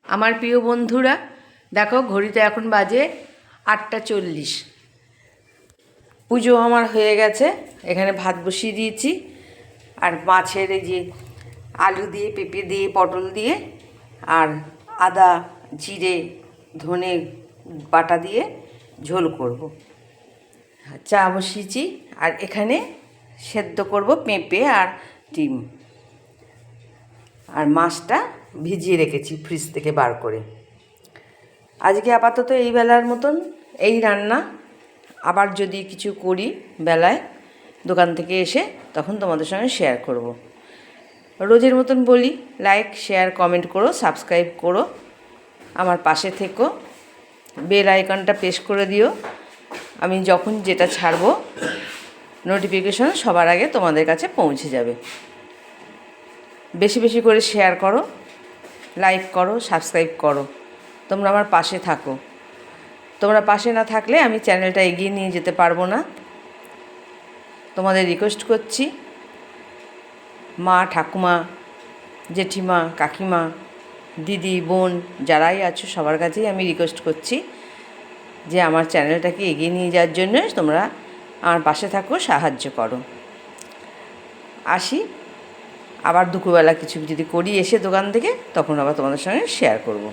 আমার প্রিয় বন্ধুরা, দেখো ঘড়িতে এখন বাজে 8টা 40। পুজো আমার হয়ে গেছে। এখানে ভাত বসিয়ে দিয়েছি, আর মাছের এই যে আলু দিয়ে, পেঁপে দিয়ে, পটল দিয়ে আর আদা, জিরে, ধনে বাটা দিয়ে ঝোল করব। চা বসিয়েছি, আর এখানে সেদ্ধ করব পেঁপে আর ডিম। আর মাছটা ভিজিয়ে রেখেছি ফ্রিজ থেকে বার করে। আজকে আপাতত এই বেলার মতন এই রান্না। আবার যদি কিছু করি বেলায় দোকান থেকে এসে, তখন তোমাদের সঙ্গে শেয়ার করব। রোজের মতন বলি, লাইক, শেয়ার, কমেন্ট করো, সাবস্ক্রাইব করো, আমার পাশে থেকো, বেল আইকনটা প্রেস করে দিও। আমি যখন যেটা ছাড়বো নোটিফিকেশন সবার আগে তোমাদের কাছে পৌঁছে যাবে। বেশি বেশি করে শেয়ার করো, লাইক করো, সাবস্ক্রাইব করো, তোমরা আমার পাশে থাকো। তোমরা পাশে না থাকলে আমি চ্যানেলটা এগিয়ে নিয়ে যেতে পারবো না। তোমাদের রিকোয়েস্ট করছি, মা, ঠাকুমা, জেঠিমা, কাকিমা, দিদি, বোন যারাই আছো সবার কাছেই আমি রিকোয়েস্ট করছি যে আমার চ্যানেলটাকে এগিয়ে নিয়ে যাওয়ার জন্য তোমরা আমার পাশে থাকো, সাহায্য করো। আসি, আবার দুপুরবেলা কিছু যদি করি এসে দোকান থেকে, তখন আবার তোমাদের সঙ্গে শেয়ার করব।